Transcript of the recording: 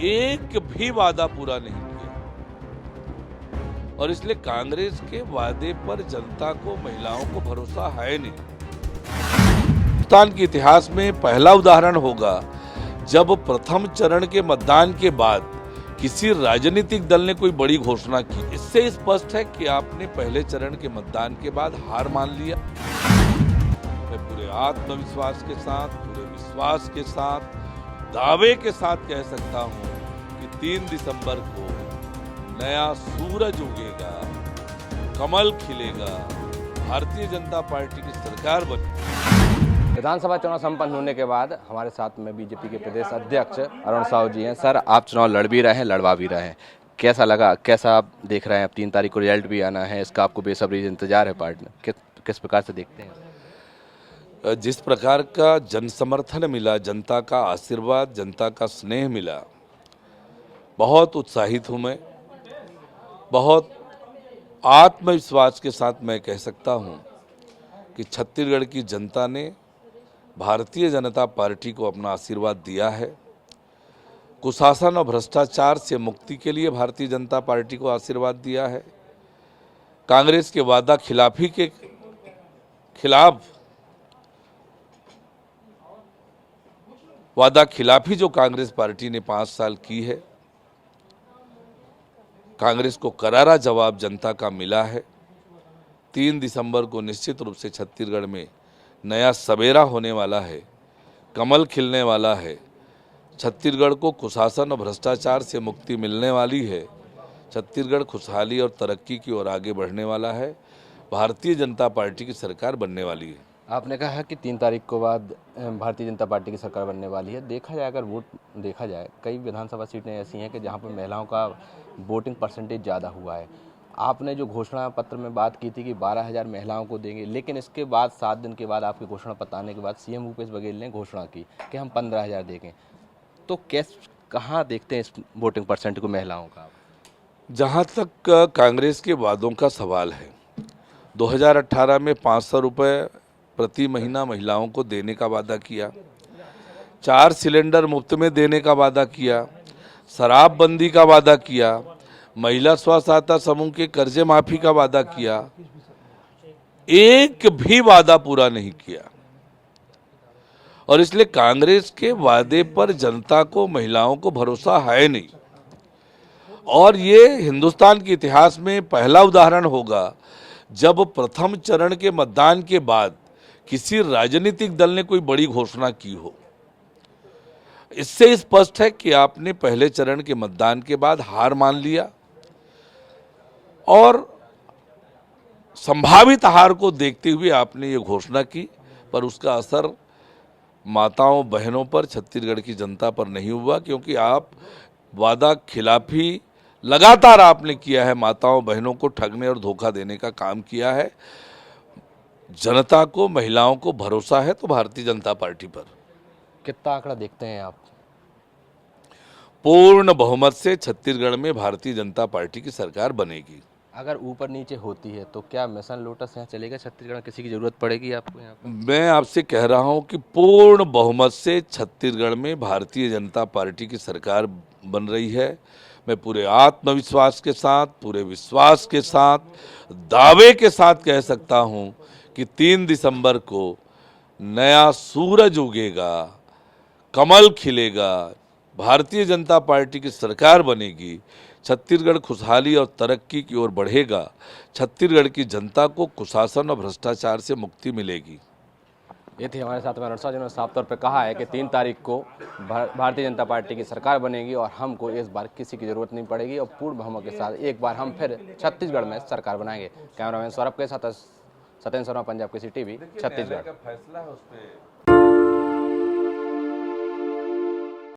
एक भी वादा पूरा नहीं किया और इसलिए कांग्रेस के वादे पर जनता को, महिलाओं को भरोसा है नहीं। हिंदुस्तान के इतिहास में पहला उदाहरण होगा जब प्रथम चरण के मतदान के बाद किसी राजनीतिक दल ने कोई बड़ी घोषणा की। इससे स्पष्ट है कि आपने पहले चरण के मतदान के बाद हार मान लिया। मैं पूरे आत्मविश्वास के साथ, पूरे विश्वास के साथ, दावे के साथ कह सकता हूं कि 3 दिसंबर को नया सूरज उगेगा, कमल खिलेगा, भारतीय जनता पार्टी की सरकार बनेगी। विधानसभा चुनाव संपन्न होने के बाद हमारे साथ में बीजेपी के प्रदेश अध्यक्ष अरुण साहू जी हैं। सर, आप चुनाव लड़ भी रहे हैं, लड़वा भी रहे हैं, कैसा लगा, कैसा आप देख रहे हैं? अब 3 तारीख को रिजल्ट भी आना है, इसका आपको बेसब्री से इंतजार है पार्टी में, किस प्रकार से देखते हैं? जिस प्रकार का जन समर्थन मिला, जनता का आशीर्वाद, जनता का स्नेह मिला, बहुत उत्साहित हूँ मैं। बहुत आत्मविश्वास के साथ मैं कह सकता हूँ कि छत्तीसगढ़ की जनता ने भारतीय जनता पार्टी को अपना आशीर्वाद दिया है। कुशासन और भ्रष्टाचार से मुक्ति के लिए भारतीय जनता पार्टी को आशीर्वाद दिया है। कांग्रेस के वादा खिलाफी के खिलाफ वादा खिलाफी जो कांग्रेस पार्टी ने 5 साल की है, कांग्रेस को करारा जवाब जनता का मिला है। 3 दिसंबर को निश्चित रूप से छत्तीसगढ़ में नया सवेरा होने वाला है, कमल खिलने वाला है। छत्तीसगढ़ को कुशासन और भ्रष्टाचार से मुक्ति मिलने वाली है। छत्तीसगढ़ खुशहाली और तरक्की की ओर आगे बढ़ने वाला है। भारतीय जनता पार्टी की सरकार बनने वाली है। आपने कहा कि 3 तारीख को बाद भारतीय जनता पार्टी की सरकार बनने वाली है। देखा जाए, अगर वोट देखा जाए, कई विधानसभा सीटें ऐसी हैं कि जहां पर महिलाओं का वोटिंग परसेंटेज ज़्यादा हुआ है। आपने जो घोषणा पत्र में बात की थी कि 12,000 महिलाओं को देंगे, लेकिन इसके बाद 7 दिन के बाद आपके घोषणा पत्र आने के बाद सीएम भूपेश बघेल ने घोषणा की कि हम 15,000 देंगे। तो कहाँ देखते हैं इस वोटिंग परसेंट को महिलाओं का? जहाँ तक कांग्रेस के वादों का सवाल है, 2018 में 500 रुपये प्रति महीना महिलाओं को देने का वादा किया, 4 सिलेंडर मुफ्त में देने का वादा किया, शराबबंदी का वादा किया, महिला स्व सहायता समूह के कर्जे माफी का वादा किया। एक भी वादा पूरा नहीं किया और इसलिए कांग्रेस के वादे पर जनता को, महिलाओं को भरोसा है नहीं। और ये हिंदुस्तान के इतिहास में पहला उदाहरण होगा जब प्रथम चरण के मतदान के बाद किसी राजनीतिक दल ने कोई बड़ी घोषणा की हो। इससे स्पष्ट है कि आपने पहले चरण के मतदान के बाद हार मान लिया और संभावित हार को देखते हुए आपने ये घोषणा की, पर उसका असर माताओं, बहनों पर, छत्तीसगढ़ की जनता पर नहीं हुआ, क्योंकि आप वादा खिलाफी लगातार आपने किया है। माताओं, बहनों को ठगने और धोखा देने का काम किया है। जनता को, महिलाओं को भरोसा है तो भारतीय जनता पार्टी पर। कितना आंकड़ा देखते हैं आप? पूर्ण बहुमत से छत्तीसगढ़ में भारतीय जनता पार्टी की सरकार बनेगी। अगर ऊपर नीचे होती है तो क्या मिशन लोटस यहाँ चलेगा? छत्तीसगढ़ में किसी की जरूरत पड़ेगी आपको यहाँ पर? मैं आपसे कह रहा हूं कि पूर्ण बहुमत से छत्तीसगढ़ में भारतीय जनता पार्टी की सरकार बन रही है। मैं पूरे आत्मविश्वास के साथ, पूरे विश्वास के साथ, दावे के साथ कह सकता हूं कि 3 दिसंबर को नया सूरज उगेगा, कमल खिलेगा, भारतीय जनता पार्टी की सरकार बनेगी। छत्तीसगढ़ खुशहाली और तरक्की की ओर बढ़ेगा। छत्तीसगढ़ की जनता को कुशासन और भ्रष्टाचार से मुक्ति मिलेगी। ये थी हमारे साथ में अरुण साहू, जिन्होंने साफ तौर पर कहा है कि 3 तारीख को भारतीय जनता पार्टी की सरकार बनेगी और हमको इस बार किसी की जरूरत नहीं पड़ेगी और पूर्ण बहुमत के साथ एक बार हम फिर छत्तीसगढ़ में सरकार बनाएंगे। कैमरामैन सौरभ के साथ सत्येंद्र शर्मा, पंजाब केसरी टीवी, छत्तीसगढ़।